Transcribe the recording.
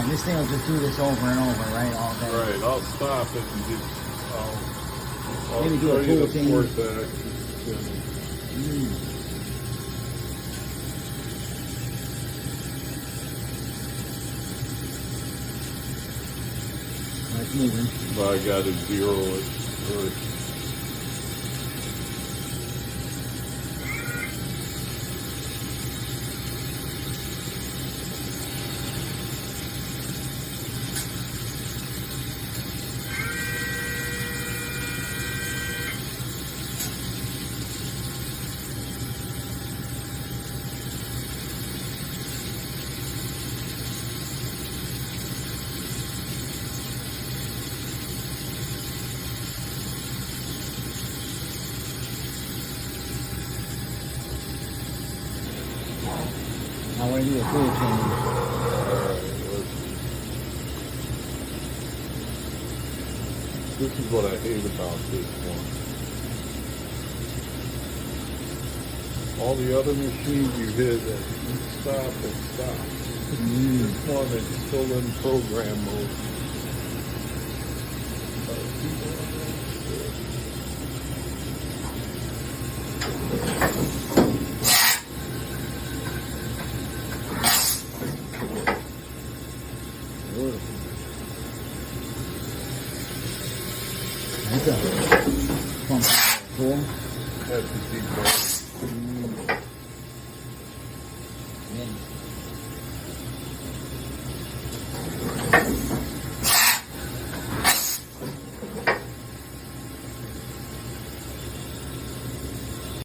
Alright, this thing will just do this over and over, right, all day. Right, I'll stop it and just, I'll Maybe do show a you pull the thing. port back. It's moving. But I got to zero it first. I want to do a full change. This is what I hate about this one. All the other machines you hit, you stop and stop. This one is still in program mode. That's a pump. Cool. That's the deep.